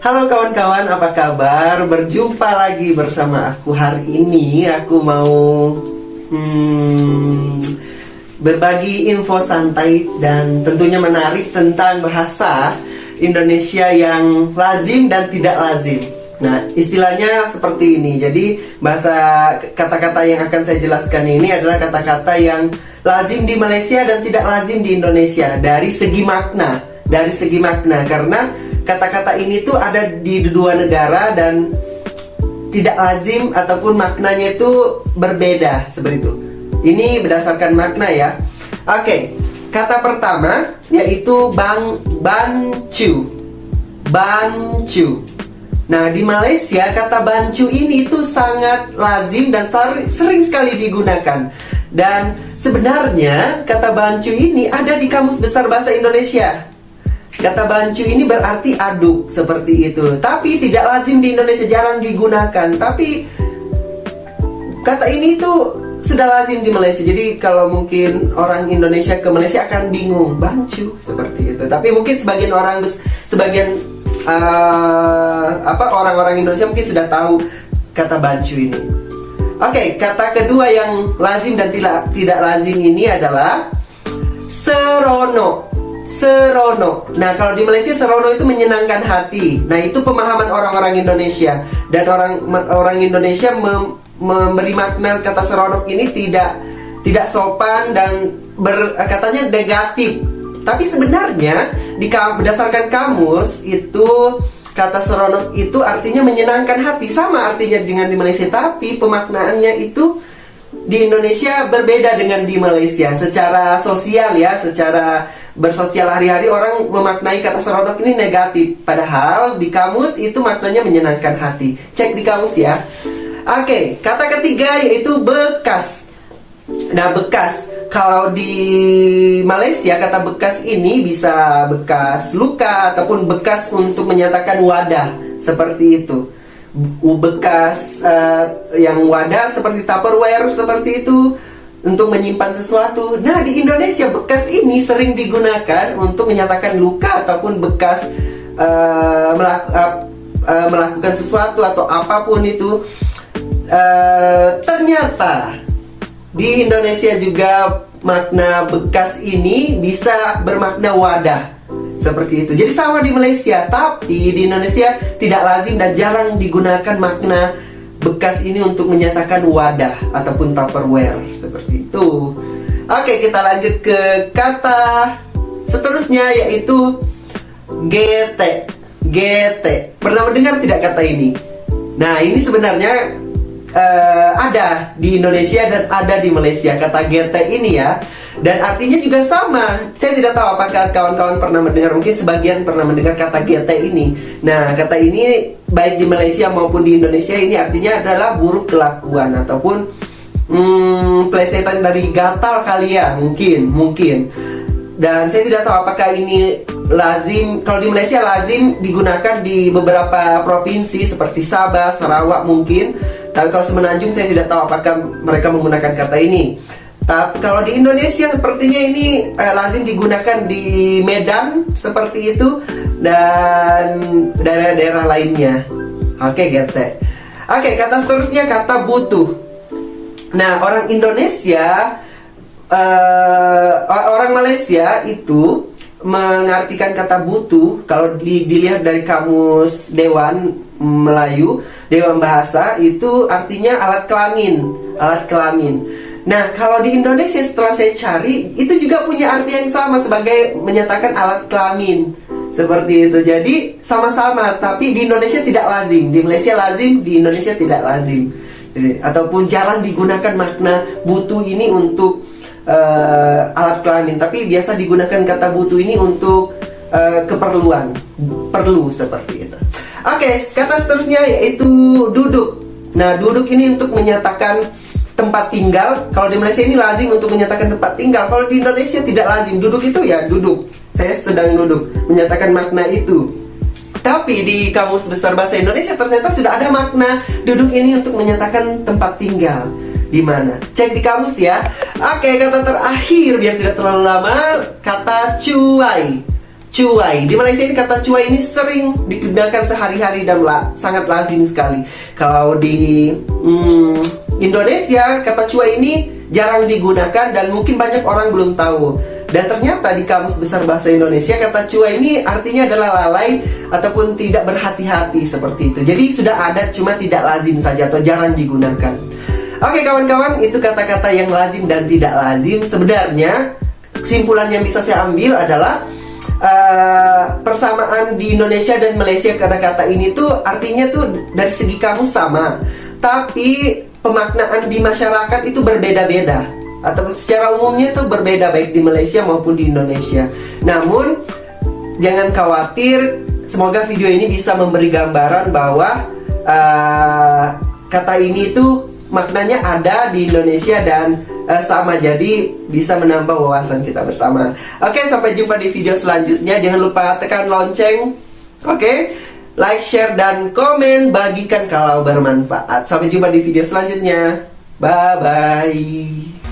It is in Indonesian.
Halo kawan-kawan, apa kabar? Berjumpa lagi bersama aku hari ini. Aku mau berbagi info santai dan tentunya menarik tentang bahasa Indonesia yang lazim dan tidak lazim. Nah, istilahnya seperti ini. Jadi, bahasa kata-kata yang akan saya jelaskan ini adalah kata-kata yang lazim di Malaysia dan tidak lazim di Indonesia dari segi makna. Karena kata-kata ini tuh ada di dua negara dan tidak lazim ataupun maknanya itu berbeda seperti itu. Ini berdasarkan makna ya. Oke, kata pertama yaitu bancu. Nah, di Malaysia kata bancu ini itu sangat lazim dan sering sekali digunakan. Dan sebenarnya kata bancu ini ada di Kamus Besar Bahasa Indonesia. Kata bancu ini berarti aduk, seperti itu. Tapi tidak lazim di Indonesia, jarang digunakan. Tapi kata ini tuh sudah lazim di Malaysia. Jadi kalau mungkin orang Indonesia ke Malaysia akan bingung, bancu, seperti itu. Tapi mungkin orang-orang Indonesia mungkin sudah tahu kata bancu ini. Oke, kata kedua yang lazim dan tidak lazim ini adalah serono. Nah, kalau di Malaysia serono itu menyenangkan hati. Nah, itu pemahaman orang-orang Indonesia. Dan orang Indonesia memberi makna kata seronok ini tidak sopan dan katanya negatif. Tapi sebenarnya berdasarkan kamus itu kata seronok itu artinya menyenangkan hati, sama artinya dengan di Malaysia, tapi pemaknaannya itu di Indonesia berbeda dengan di Malaysia. Secara sosial ya, secara bersosial hari-hari orang memaknai kata seronok ini negatif, padahal di kamus itu maknanya menyenangkan hati. Cek di kamus ya. Oke, kata ketiga yaitu bekas. Nah, bekas, kalau di Malaysia kata bekas ini bisa bekas luka ataupun bekas untuk menyatakan wadah, seperti itu. Bekas yang wadah seperti Tupperware, seperti itu, untuk menyimpan sesuatu. Nah, di Indonesia bekas ini sering digunakan untuk menyatakan luka ataupun bekas melakukan sesuatu atau apapun itu. Ternyata di Indonesia juga makna bekas ini bisa bermakna wadah, seperti itu. Jadi sama di Malaysia, tapi di Indonesia tidak lazim dan jarang digunakan makna bekas ini untuk menyatakan wadah ataupun Tupperware, seperti itu. Oke, kita lanjut ke kata seterusnya yaitu GT. Pernah mendengar tidak kata ini? Nah, ini sebenarnya ada di Indonesia dan ada di Malaysia kata GT ini ya. Dan artinya juga sama. Saya tidak tahu apakah kawan-kawan pernah mendengar, mungkin sebagian pernah mendengar kata GT ini. Nah, kata ini baik di Malaysia maupun di Indonesia ini artinya adalah buruk kelakuan ataupun plesetan dari gatal kali ya, mungkin. Dan saya tidak tahu apakah ini lazim. Kalau di Malaysia lazim digunakan di beberapa provinsi seperti Sabah, Sarawak mungkin. Tapi kalau Semenanjung saya tidak tahu apakah mereka menggunakan kata ini. Tapi kalau di Indonesia sepertinya ini lazim digunakan di Medan seperti itu dan daerah-daerah lainnya. Oke, GT. Oke, kata seterusnya kata butuh. Nah, orang Indonesia, orang Malaysia itu mengartikan kata butuh. Kalau dilihat dari kamus Dewan Melayu, Dewan Bahasa, itu artinya alat kelamin. Nah, kalau di Indonesia setelah saya cari, itu juga punya arti yang sama sebagai menyatakan alat kelamin, seperti itu. Jadi sama-sama, tapi di Indonesia tidak lazim. Di Malaysia lazim, di Indonesia tidak lazim. Jadi, ataupun jarang digunakan makna butuh ini untuk alat kelamin, tapi biasa digunakan kata butuh ini untuk keperluan, perlu, seperti itu. Oke, kata seterusnya yaitu duduk. Nah, duduk ini untuk menyatakan tempat tinggal. Kalau di Malaysia ini lazim untuk menyatakan tempat tinggal. Kalau di Indonesia tidak lazim. Duduk itu ya duduk. Saya sedang duduk, menyatakan makna itu. Tapi di Kamus Besar Bahasa Indonesia ternyata sudah ada makna duduk ini untuk menyatakan tempat tinggal. Di mana? Cek di kamus ya. Oke, kata terakhir biar tidak terlalu lama, kata cuai. cuai. Di Malaysia ini kata cuai ini sering digunakan sehari-hari dan sangat lazim sekali. Kalau di Indonesia kata cuai ini jarang digunakan dan mungkin banyak orang belum tahu. Dan ternyata di Kamus Besar Bahasa Indonesia kata cuai ini artinya adalah lalai ataupun tidak berhati-hati seperti itu. Jadi sudah ada cuma tidak lazim saja atau jarang digunakan. Oke kawan-kawan, itu kata-kata yang lazim dan tidak lazim. Sebenarnya kesimpulan yang bisa saya ambil adalah persamaan di Indonesia dan Malaysia kata-kata ini tuh artinya tuh dari segi kamus sama, tapi pemaknaan di masyarakat itu berbeda-beda atau secara umumnya itu berbeda baik di Malaysia maupun di Indonesia. Namun jangan khawatir, semoga video ini bisa memberi gambaran bahwa kata ini itu maknanya ada di Indonesia dan sama, jadi bisa menambah wawasan kita bersama. Oke, sampai jumpa di video selanjutnya. Jangan lupa tekan lonceng. Oke, like, share, dan komen. Bagikan kalau bermanfaat. Sampai jumpa di video selanjutnya. Bye-bye.